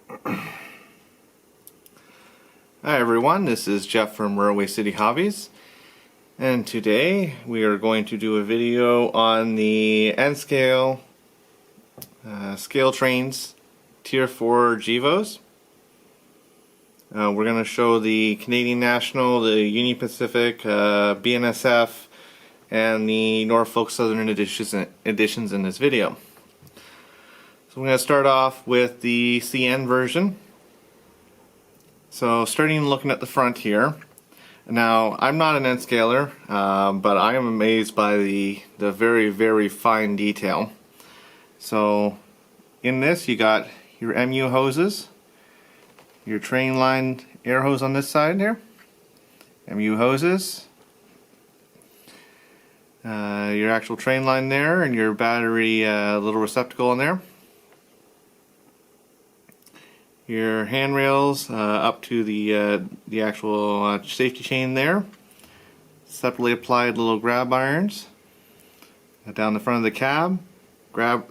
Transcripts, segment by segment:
Hi everyone, this is Jeff from Railway City Hobbies, and today we are going to do a video on the N-scale Scaletrains Tier 4 Gevos. We're going to show the Canadian National, the Union Pacific, BNSF, and the Norfolk Southern editions in this video. So we're going to start off with the CN version. So starting looking at the front here. Now I'm not an N-scaler, but I am amazed by the very fine detail. So in this you got your MU hoses, your train line air hose on this side here, MU hoses, your actual train line there, and your battery little receptacle in there. Your handrails up to the actual safety chain there. Separately applied little grab irons down the front of the cab.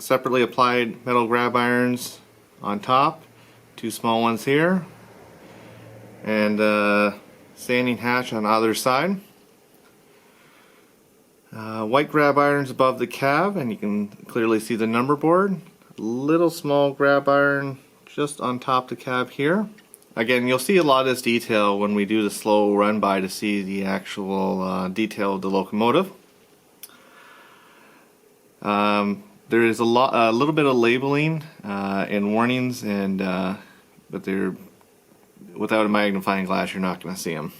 Separately applied metal grab irons on top. Two small ones here. And sanding hatch on either side. White grab irons above the cab, and you can clearly see the number board. Little small grab iron just on top the cab here. Again, you'll see a lot of this detail when we do the slow run by to see the actual detail of the locomotive. There is a little bit of labeling and warnings, and but they're without a magnifying glass you're not going to see them.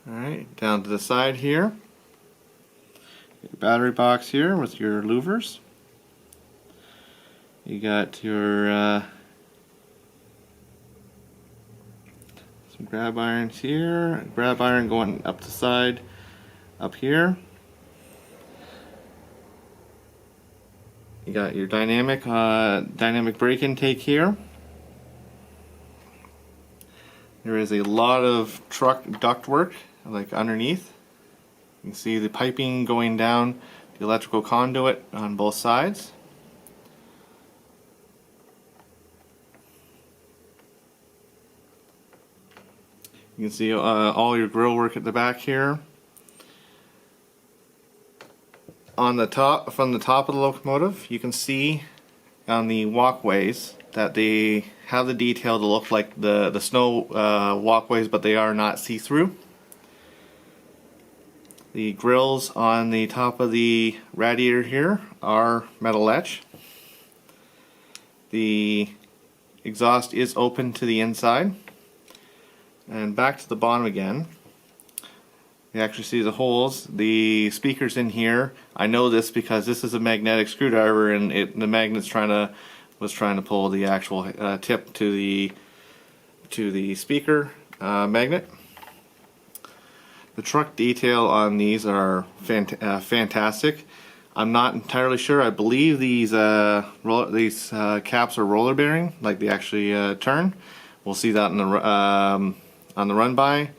Alright, down to the side here, your battery box here with your louvers. You got your some grab irons here, grab iron going up the side up here. You got your dynamic brake intake here. There is a lot of truck ductwork like underneath. You can see the piping going down the electrical conduit on both sides. You can see all your grill work at the back here. On the top, from the top of the locomotive, you can see on the walkways that they have the detail to look like the snow walkways, but they are not see-through. The grills on the top of the radiator here are metal etch. The exhaust is open to the inside. And back to the bottom again, you actually see the holes. The speakers in here, I know this because this is a magnetic screwdriver, and the magnet's was trying to pull the actual tip to the speaker magnet. The truck detail on these are fantastic. I'm not entirely sure. I believe these caps are roller bearing, like they actually turn. We'll see that in the on the run by.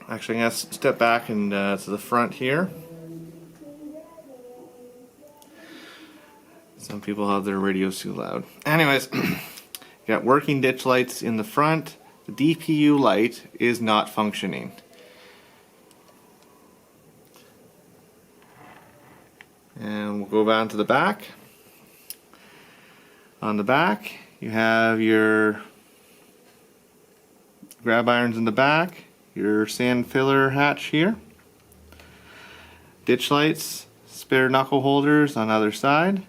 Actually, I'm going to step back and to the front here. Some people have their radios too loud. Anyways, you got working ditch lights in the front. The DPU light is not functioning. And we'll go down to the back. On the back, you have your grab irons in the back, your sand filler hatch here, ditch lights, spare knuckle holders on either side,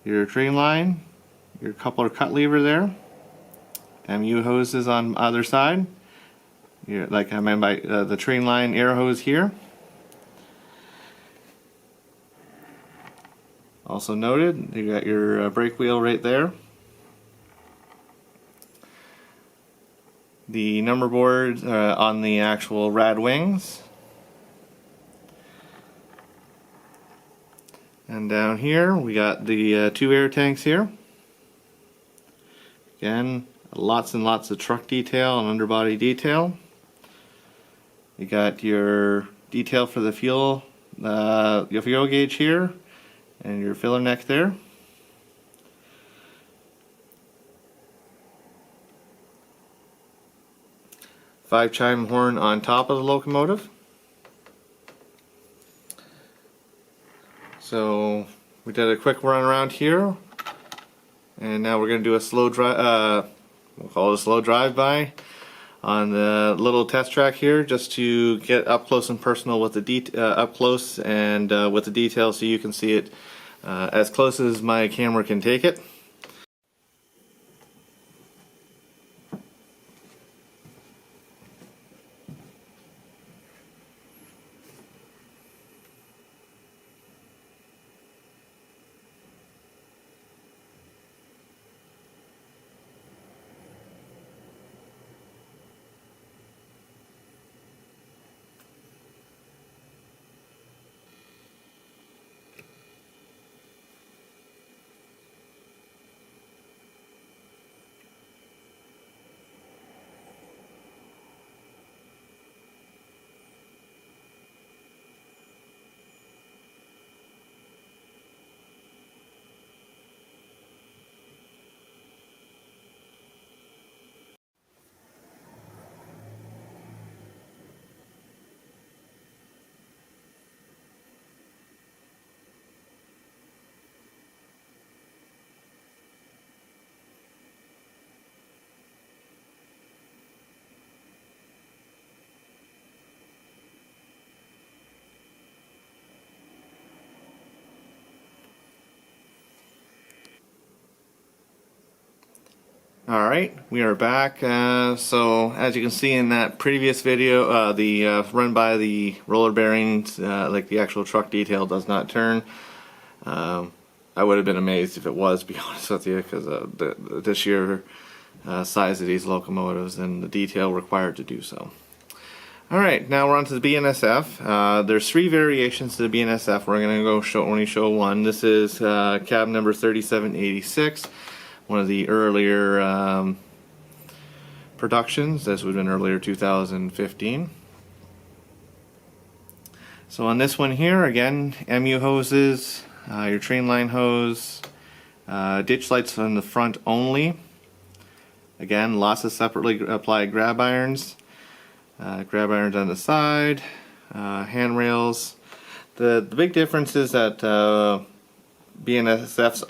your train line, your coupler cut lever there, MU hoses on either side, like I meant by the train line air hose here. Also noted, you got your brake wheel right there. The number board on the actual rad wings. And down here we got the two air tanks here. Again, lots and lots of truck detail and underbody detail. You got your detail for the fuel, your fuel gauge here, and your filler neck there. Five chime horn on top of the locomotive. So we did a quick run around here, and now we're going to do a slow drive. We'll call it a slow drive-by on the little test track here, just to get up close and personal with the with the details, so you can see it as close as my camera can take it. Alright, we are back. So as you can see in that previous video, the run by the roller bearings, like the actual truck detail, does not turn. I would have been amazed if it was, to be honest with you, because the sheer size of these locomotives and the detail required to do so. Alright, now we're on to the BNSF. There's three variations to the BNSF. We're going to only show one. This is cab number 3786. One of the earlier productions. This would have been earlier 2015. So on this one here, again, MU hoses, your train line hose, ditch lights on the front only. Again, lots of separately applied grab irons on the side, handrails. The big difference is that BNSFs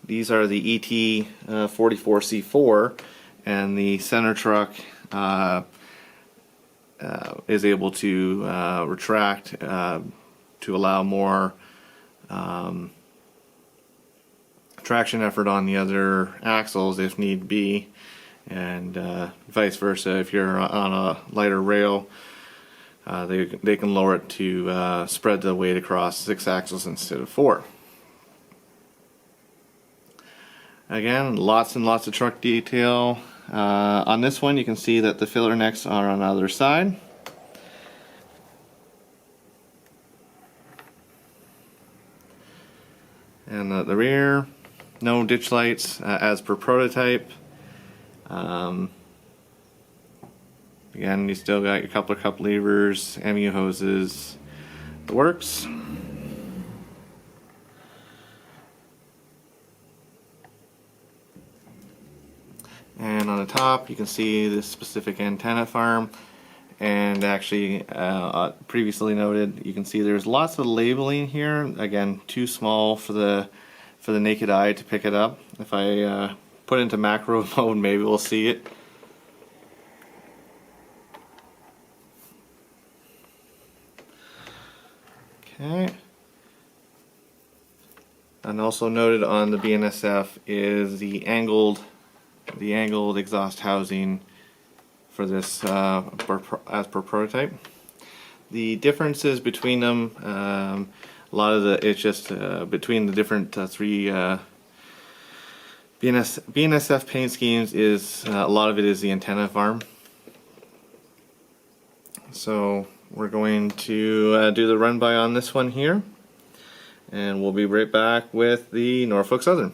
these are the ET44C4, and the center truck is able to retract to allow more traction effort on the other axles if need be, and vice versa. If you're on a lighter rail, they can lower it to spread the weight across 6 axles instead of 4. Again, lots and lots of truck detail. On this one, you can see that the filler necks are on the other side. And the rear, no ditch lights as per prototype. Again, you still got your coupler cup levers, MU hoses, the works. And on the top, you can see this specific antenna farm. And actually, previously noted, you can see there's lots of labeling here. Again, too small for the naked eye to pick it up. If I put it into macro mode, maybe we'll see it. Okay. And also noted on the BNSF is the angled exhaust housing for this as per prototype. The differences between them, a lot of it's just between the different three BNSF paint schemes is a lot of it is the antenna farm. So we're going to do the run by on this one here, and we'll be right back with the Norfolk Southern.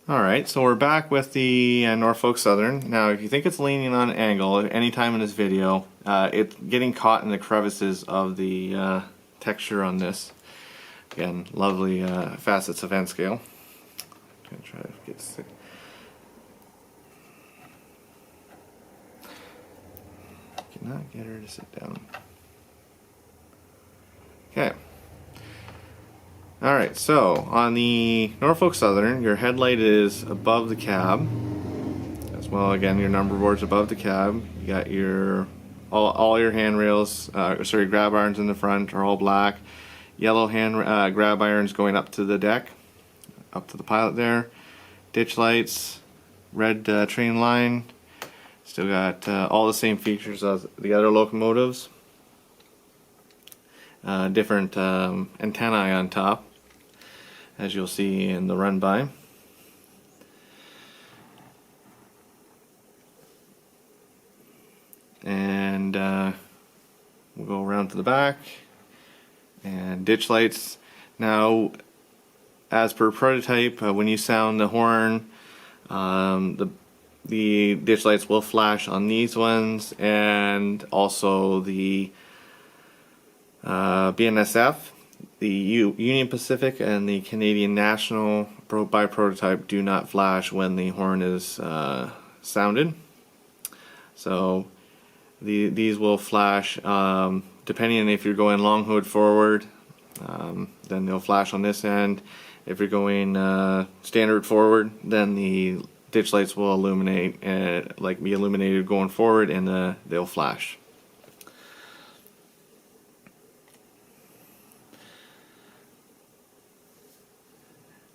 Alright, so we're back with the Norfolk Southern. Now if you think it's leaning on an angle at any time in this video, it's getting caught in the crevices of the texture on this. Again, lovely facets of N scale. I'm gonna try to get sick. Cannot get her to sit down. Okay. Alright, so on the Norfolk Southern, your headlight is above the cab. As well, again, your number board's above the cab. You got your all your handrails, grab irons in the front are all black. Yellow grab irons going up to the deck, up to the pilot there. Ditch lights, red train line. Still got all the same features as the other locomotives. Different antennae on top, as you'll see in the run by. And we'll go around to the back. And ditch lights. Now, as per prototype, when you sound the horn, the ditch lights will flash on these ones, and also the BNSF, the Union Pacific, and the Canadian National by prototype do not flash when the horn is sounded. So these will flash depending on if you're going long hood forward, then they'll flash on this end. If you're going standard forward, then the ditch lights will illuminate, be illuminated going forward, and they'll flash.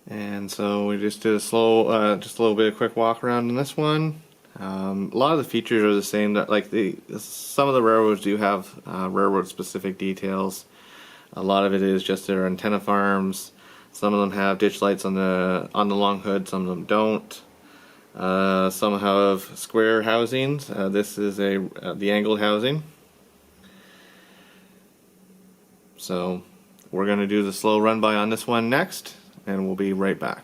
And so we just did a slow, just a little bit of quick walk around in this one. A lot of the features are the same. Some of the railroads do have railroad specific details. A lot of it is just their antenna farms. Some of them have ditch lights on the long hood. Some of them don't. Some have square housings. This is the angled housing. So we're going to do the slow run by on this one next, and we'll be right back.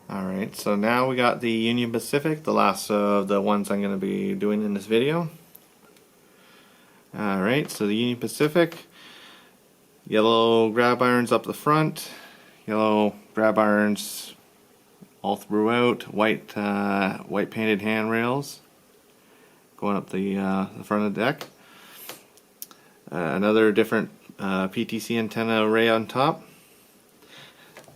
Alright, so now we got the Union Pacific, the last of the ones I'm going to be doing in this video. Alright, so the Union Pacific, yellow grab irons up the front, yellow grab irons all throughout, white painted handrails going up the front of the deck. Another different PTC antenna array on top.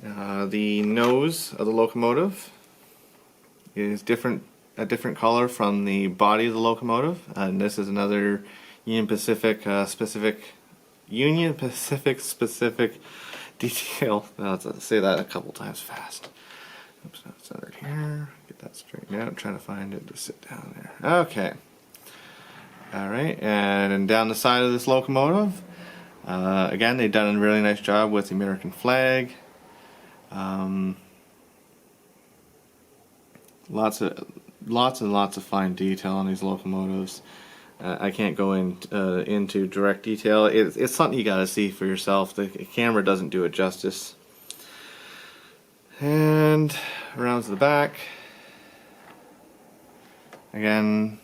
The nose of the locomotive is a different color from the body of the locomotive, and this is another Union Pacific specific detail. Let's say that a couple times fast. Oops, not centered here. Get that straightened out. I'm trying to find it to sit down there. Okay. Alright, and down the side of this locomotive, again, they've done a really nice job with the American flag. Lots and lots of fine detail on these locomotives. I can't go into direct detail. It's something you gotta see for yourself. The camera doesn't do it justice. And around to the back. Again,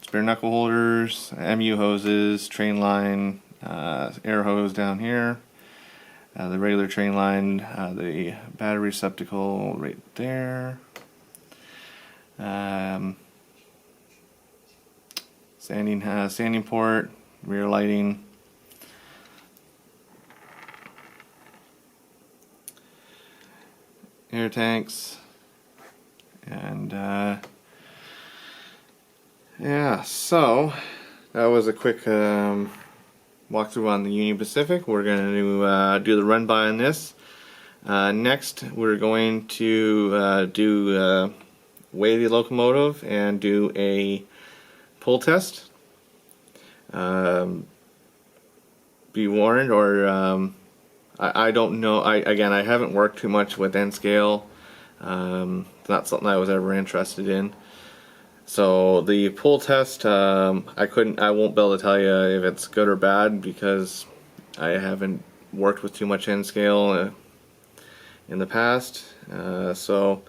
spare knuckle holders, MU hoses, train line, air hose down here. The regular train line, the battery receptacle right there. Sanding port, rear lighting. Air tanks. And yeah, so that was a quick walkthrough on the Union Pacific. We're going to do the run by on this. Next, we're going to weigh the locomotive and do a pull test. Be warned, or I don't know. Again, I haven't worked too much with N scale. It's not something I was ever interested in. So the pull test, I won't be able to tell you if it's good or bad because I haven't worked with too much N scale in the past. So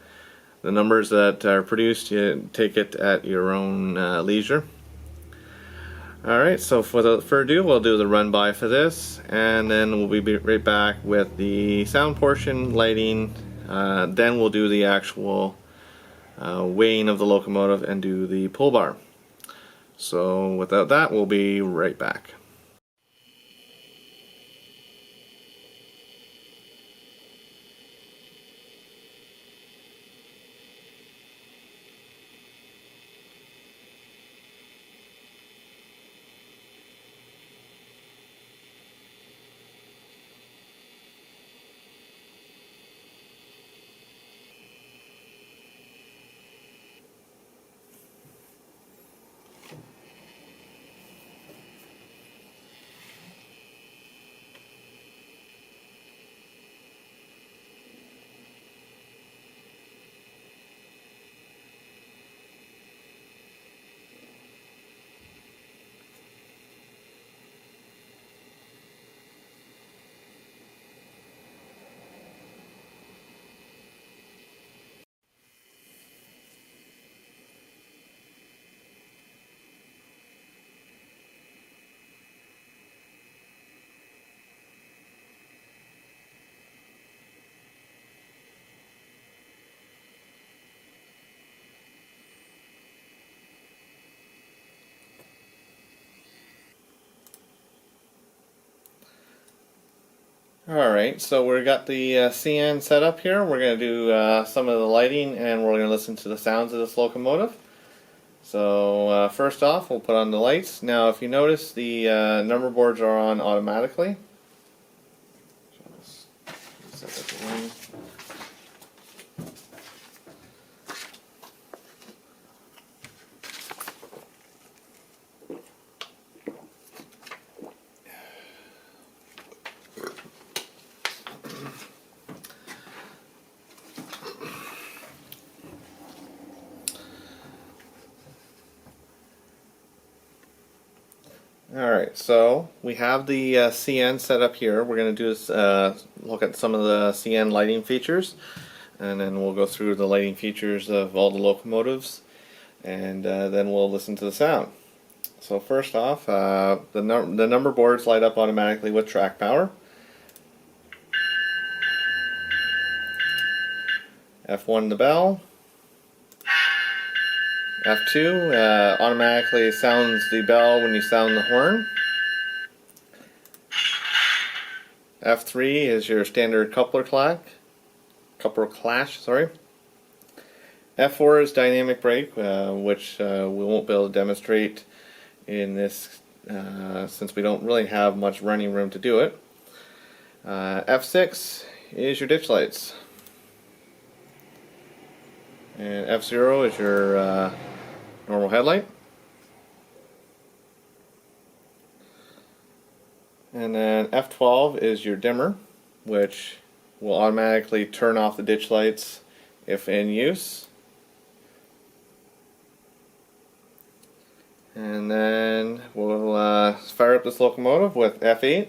the numbers that are produced, you take it at your own leisure. Alright, so for ado, we'll do the run by for this, and then we'll be right back with the sound portion, lighting, then we'll do the actual weighing of the locomotive and do the pull bar. So without that, we'll be right back. Alright, so we've got the CN set up here. We're going to do some of the lighting and we're going to listen to the sounds of this locomotive. So first off, we'll put on the lights. Now if you notice, the number boards are on automatically. Set that to 1. Alright, so we have the CN set up here. We're going to do is look at some of the CN lighting features, and then we'll go through the lighting features of all the locomotives, and then we'll listen to the sound. So first off, the number boards light up automatically with track power. F1 the bell. F2 automatically sounds the bell when you sound the horn. F3 is your standard coupler clash. F4 is dynamic brake, which we won't be able to demonstrate in this since we don't really have much running room to do it. F6 is your ditch lights. And F0 is your normal headlight. And then F12 is your dimmer, which will automatically turn off the ditch lights if in use. And then we'll fire up this locomotive with F8.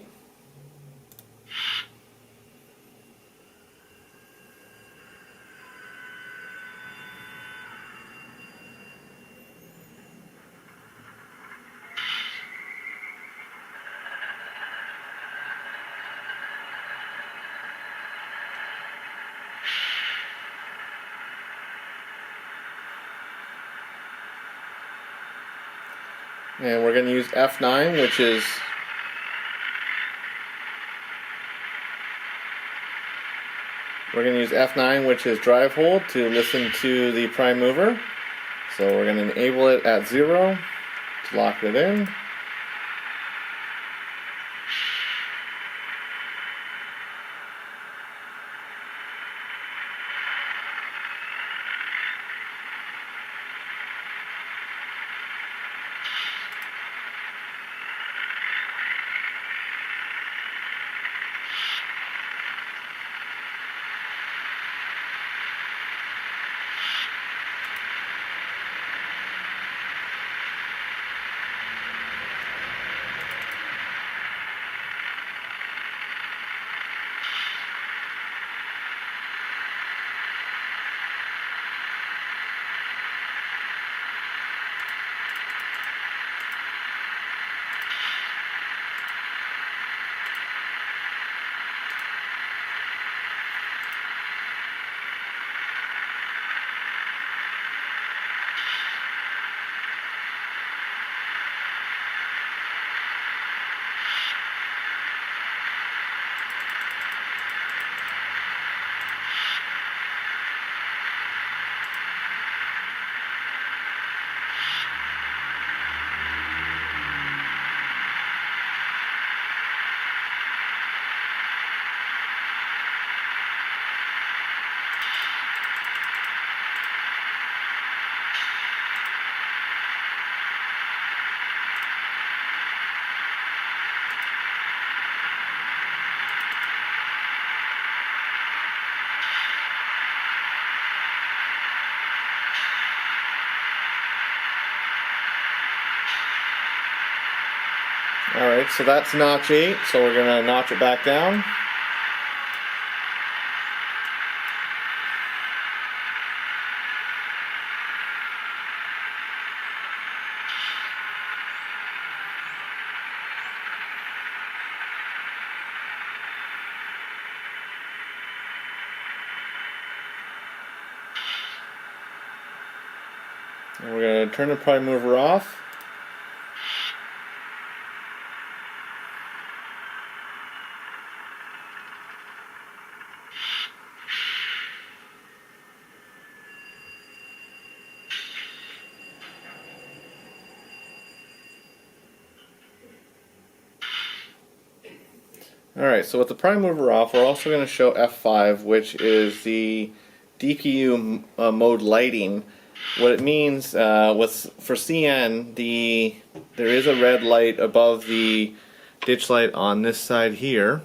And we're going to use F9, which is drive hold to listen to the prime mover. So we're going to enable it at 0 to lock it in. Alright, so that's notch 8, so we're going to notch it back down. And we're going to turn the prime mover off. Alright, so with the prime mover off, we're also going to show F5, which is the DPU mode lighting. What it means for CN, there is a red light above the ditch light on this side here,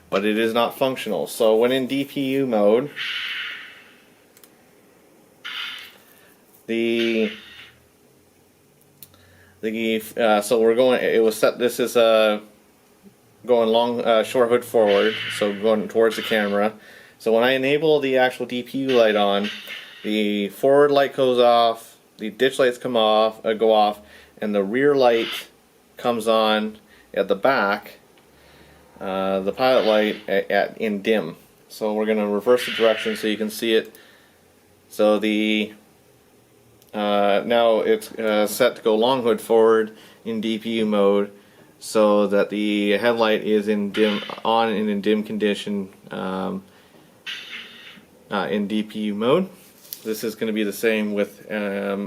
but it is not functional. So when in DPU mode, so we're going. It was set. This is going long, short hood forward, so going towards the camera. So when I enable the actual DPU light on, the forward light goes off, the ditch lights go off, and the rear light comes on at the back. The pilot light in dim. So we're going to reverse the direction so you can see it. So now it's set to go long hood forward in DPU mode, so that the headlight is in dim condition in DPU mode. This is going to be the same with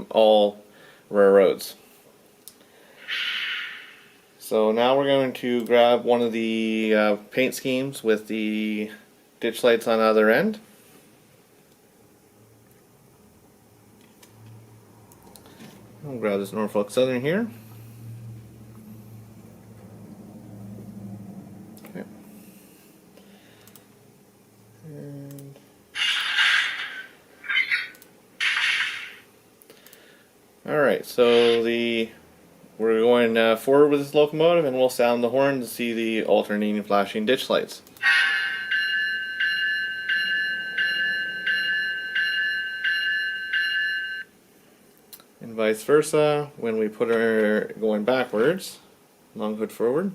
all railroads. So now we're going to grab one of the paint schemes with the ditch lights on the other end. I'll grab this Norfolk Southern here. Okay. Alright, so we're going forward with this locomotive, and we'll sound the horn to see the alternating flashing ditch lights. And vice versa, when we put our going backwards, long hood forward.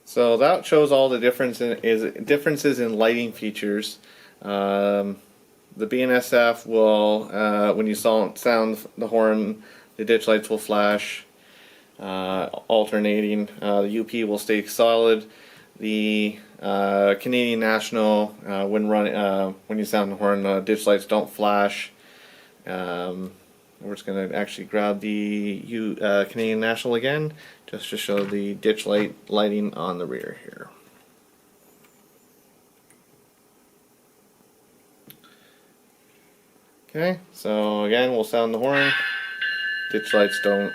So that shows all the differences in lighting features. The BNSF will, when you sound the horn, the ditch lights will flash, alternating. The UP will stay solid. The Canadian National, when you sound the horn, ditch lights don't flash. We're just going to actually grab the Canadian National again, just to show the ditch lighting on the rear here. Okay, so again, we'll sound the horn. Ditch lights do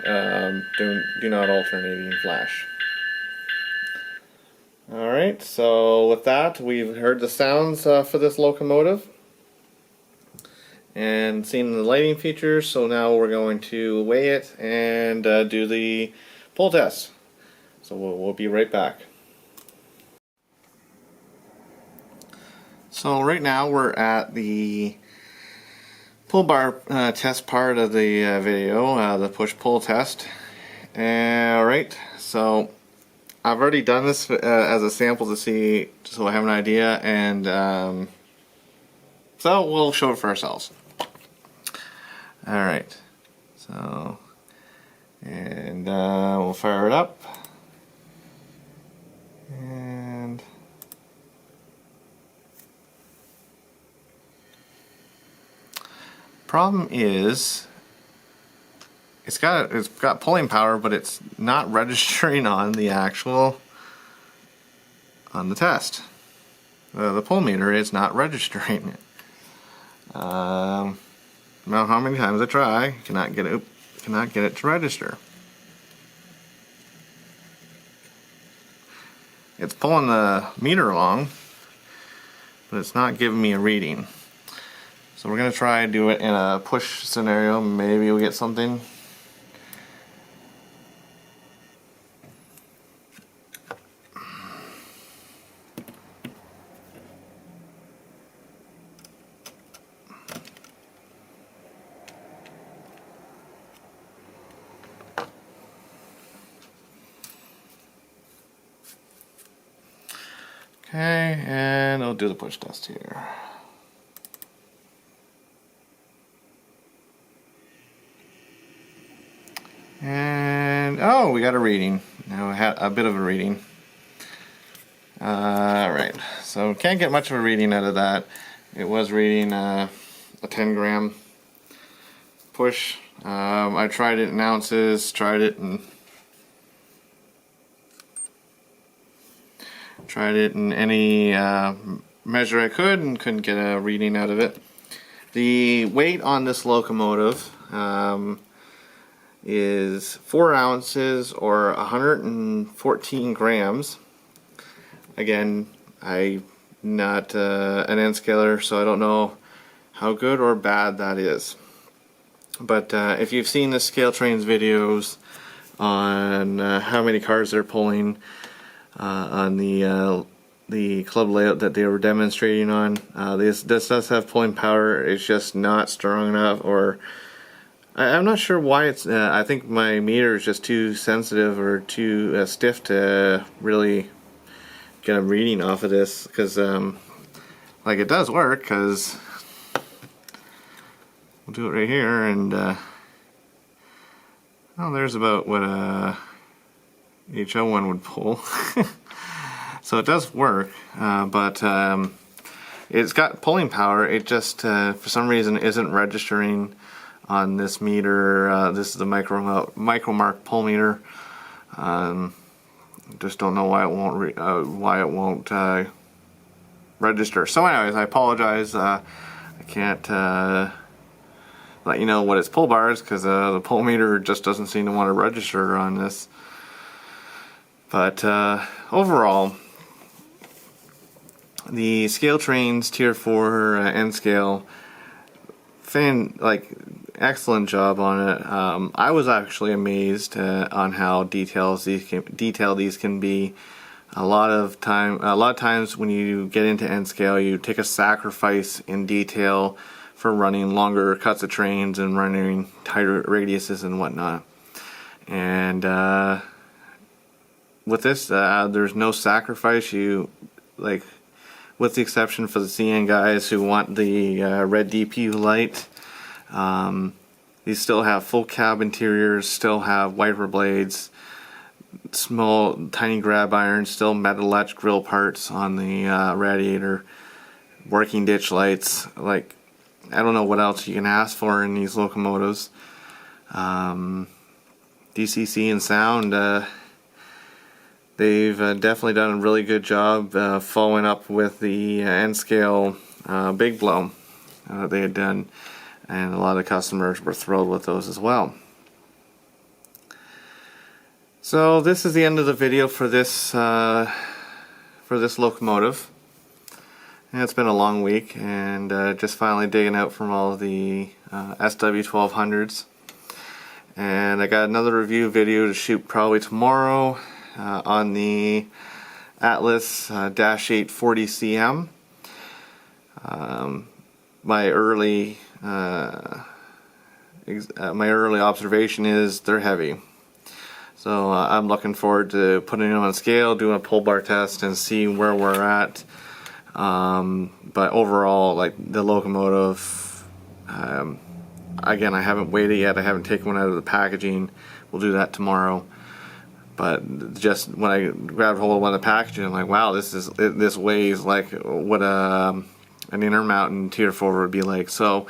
not alternating flash. Alright, so with that, we've heard the sounds for this locomotive and seen the lighting features, so now we're going to weigh it and do the pull test. So we'll be right back. So right now we're at the pull bar test part of the video, the push-pull test. Alright, so I've already done this as a sample to see, so I have an idea, and so we'll show it for ourselves. Alright, so, and we'll fire it up, and problem is it's got pulling power, but it's not registering on the test. The pull meter is not registering it. No matter how many times I try, cannot get it to register. It's pulling the meter along, but it's not giving me a reading. So we're gonna try to do it in a push scenario. Maybe we'll get something. Okay, and I'll do the push test here. And oh, we got a reading. Now we had a bit of a reading. Alright, so can't get much of a reading out of that. It was reading a 10-gram push. I tried it in ounces, tried it in any measure I could, and couldn't get a reading out of it. The weight on this locomotive is 4 ounces or 114 grams. Again, I'm not an N scaler, so I don't know how good or bad that is. But if you've seen the Scaletrains videos on how many cars they're pulling on the club layout that they were demonstrating on, this does have pulling power. It's just not strong enough, or I'm not sure why it's. I think my meter is just too sensitive or too stiff to really get a reading off of this. Because like, it does work, because we'll do it right here, and oh, there's about what a HO1 would pull. So it does work, but it's got pulling power. It just for some reason isn't registering on this meter. This is the micromark pull meter. Just don't know why it won't register. So anyways, I apologize. I can't let you know what its pull bar is, because the pull meter just doesn't seem to want to register on this. But overall, the Scaletrains Tier 4 N scale, excellent job on it. I was actually amazed on how detailed these can be. A lot of times when you get into N scale, you take a sacrifice in detail for running longer cuts of trains and running tighter radiuses and whatnot. And with this, there's no sacrifice. You, like, with the exception for the CN guys who want the red DPU light, these still have full cab interiors, still have wiper blades, small tiny grab irons, still metal latch grill parts on the radiator, working ditch lights. Like, I don't know what else you can ask for in these locomotives. DCC and sound, they've definitely done a really good job following up with the N-scale big blow they had done, and a lot of customers were thrilled with those as well. So this is the end of the video for this locomotive. And it's been a long week, and just finally digging out from all of the SW1200s. And I got another review video to shoot probably tomorrow on the Atlas -8 40cm. My early observation is they're heavy. So I'm looking forward to putting them on a scale, doing a pull bar test, and seeing where we're at. But overall, like, the locomotive, again, I haven't weighed it yet. I haven't taken one out of the packaging. We'll do that tomorrow. But just when I grabbed hold of one of the packaging, I'm like, wow, this weighs like what an intermountain Tier 4 would be like. So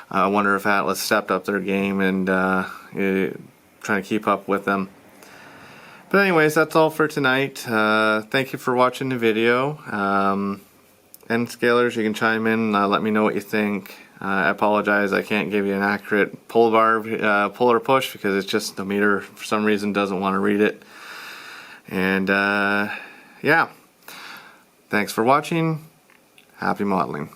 I wonder if Atlas stepped up their game and trying to keep up with them. But anyways, that's all for tonight. Thank you for watching the video. And scalers, you can chime in, let me know what you think. I apologize, I can't give you an accurate pull or push, because it's just the meter for some reason doesn't want to read it. And yeah, thanks for watching. Happy modeling.